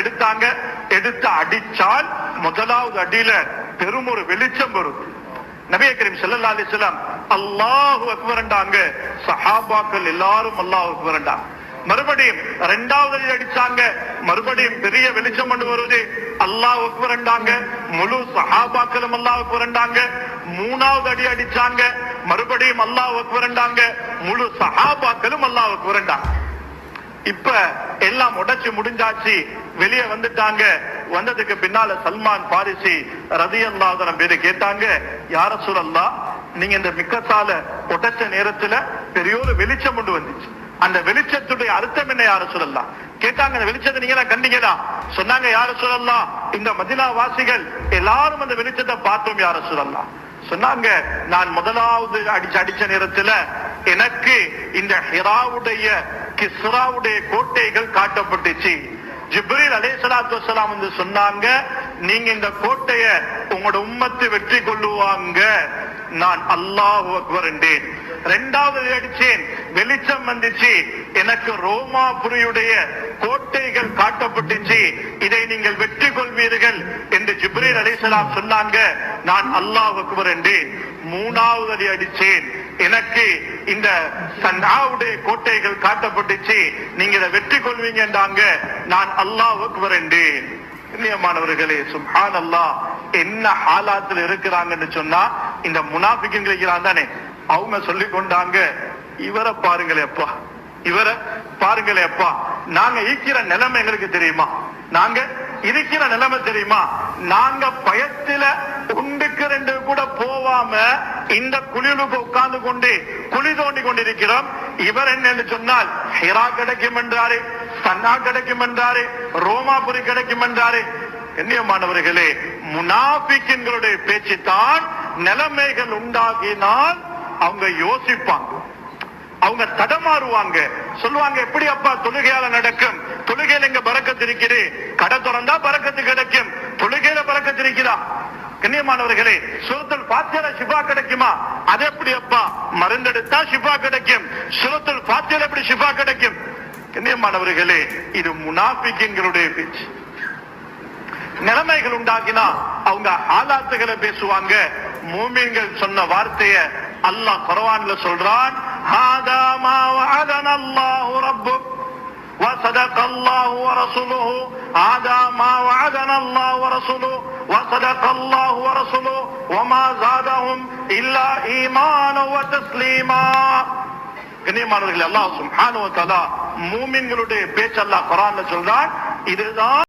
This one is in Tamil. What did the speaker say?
எடுத்தாங்க. எடுத்து அடிச்சால் முதலாவது அடியில பெரும் ஒரு வெளிச்சம் வரும். நபி கரீம் ஸல்லல்லாஹு அலைஹி வஸல்லம் அல்லாஹு அக்பர்ன்றாங்க. சஹாபாக்கள் எல்லாரும் அல்லாஹு அக்பர்ன்றாங்க. மறுபடியும் இரண்டாவது அடி அடிச்சாங்க. மறுபடியும் பெரிய வெளிச்சம் கொண்டு வருது. அல்லாஹ் அக்பர்ன்றாங்க. முழு சஹாபாக்களும் அல்லாஹ் அக்பர்ன்றாங்க. மூணாவது அடி அடிச்சாங்க. மறுபடியும் அல்லாஹ் அக்பர்ன்றாங்க. முழு சஹாபாக்களும் அல்லாஹ் அக்பர்ன்றாங்க. இப்ப எல்லாம் உடைச்சு முடிஞ்சாச்சு, வெளியே வந்துட்டாங்க. வந்ததுக்கு பின்னால சல்மான் பாரிசி ரலியல்லாஹு அன்ஹு பேரு கேட்டாங்க, யா ரசூலல்லாஹ், நீங்க இந்த மிக்கத்தால உடைச்ச நேரத்துல பெரிய ஒரு வெளிச்சம் கொண்டு வந்துச்சு. அந்த வெளிச்சத்துடைய அர்த்தம் என்ன யா ரசூலல்லாஹ் கேட்டாங்க. அந்த வெளிச்சத்தை நீங்க எல்லாம் கண்டீங்களா? சொன்னாங்க, யா ரசூலல்லாஹ், இந்த மதீனா வாசிகள் எல்லாரும் அந்த வெளிச்சத்தை பார்த்தோம் யா ரசூலல்லாஹ். சொன்னாங்க, நான் முதலாவது அடிச்ச நேரத்துல எனக்கு இந்த ஹிராவுடைய கிஸ்ராவுடைய கோட்டைகள் காட்டப்பட்டுச்சு. ஜிப்ரீல் அலைஹிஸ்ஸலாத்து வஸ்ஸலாம் வந்து சொன்னாங்க, நீங்க இந்த கோட்டைய உங்களோட உம்மத்து வெற்றி கொள்ளுவாங்க. நான் அல்லாஹு அக்பர் என்றேன். இரண்டாவது அடிச்சேன், வெளிச்சம் வந்துச்சு. எனக்கு ரோமாபுரியுடைய கோட்டைகள் காட்டப்பட்டுச்சு. இதை நீங்கள் வெற்றி கொள்வீர்கள் என்று ஜிப்ரீல் அலைஹிஸ்ஸலாம் சொன்னாங்க. நான் அல்லாஹு அக்பர் என்றேன். மூணாவது அடி அடிச்சேன், எனக்கு இந்த சன்னாவுடைய கோட்டைகள் காட்டப்பட்டுச்சு. நீங்க இதை வெற்றி கொள்வீங்க என்றாங்க. நான் அல்லாஹ் அக்பர் என்றேன். கண்ணியமானவர்களே, சுப்ஹானல்லாஹ், என்ன ஹாலாத்தில் இருக்கிறாங்கன்னு சொன்னா இந்த முனாஃபிக்குகள் இருக்கிறாங்க தானே, அவங்க சொல்லி கொண்டாங்க, இவரை பாருங்களே அப்பா, இவரை பாருங்களே அப்பா, நாங்க இருக்கிற நிலைமை எங்களுக்கு தெரியுமா? நாங்க இருக்கிற நிலைமை தெரியுமா? நாங்க பயத்துல உண்டுக்கு ரெண்டு கூட போவாம இந்த குளிருக்கு உட்கார்ந்து கொண்டு குழி தோண்டி கொண்டிருக்கிறோம். இவர் என்னன்னு சொன்னால் ஹிரா கிடைக்கும் என்றாரு, சன்னா கிடைக்கும் என்றாரு, ரோமாபுரி கிடைக்கும் என்றாரு. கண்ணியமானவர்களே, முனாஃபிக்குகளுடைய பேச்சு தான் நிலைமைகள் உண்டாகினால் அவங்க யோசிப்பாங்க, அவங்க தடமாறுவாங்க, சொல்லுவாங்க, எப்படி அப்பா தொழுகையால நடக்கும்? தொழுகையில எங்க பரக்கத்து இருக்குது? கடை திறந்தா பரக்கத்து கிடைக்கும், தொழுகையில பரக்கத்து இருக்குதா? கண்ணியமானவர்களே, சூரத்துல் ஃபாத்திஹா ஷிஃபா கிடைக்குமா? அது எப்படி அப்பா? மருந்தெடுத்தா ஷிஃபா கிடைக்கும், சூரத்துல் ஃபாத்திஹா எப்படி ஷிஃபா கிடைக்கும்? கண்ணியமானவர்களே, இது முனாஃபிக்குகளுடைய பேச்சு. நிலைமைகள் உண்டாக்கினா அவங்க ஆலாத்துகளை பேசுவாங்க. மூமின்கள் சொன்ன வார்த்தைய அல்லாஹ் குர்ஆன்ல சொல்றான், ஹாதா மா வஅதனா அல்லாஹு ரப்புக் وصدق الله ورسوله هذا ما وعدنا الله ورسوله وصدق الله ورسوله وما زادهم إلا إيمانا وتسليما. கண்ணியமானவர்களே, அல்லாஹ் சுப்ஹானஹு வ தஆலா மூமின்களுடைய பேச்சு அல்லாஹ் குர்ஆன்ல சொல்றான். இதுதான்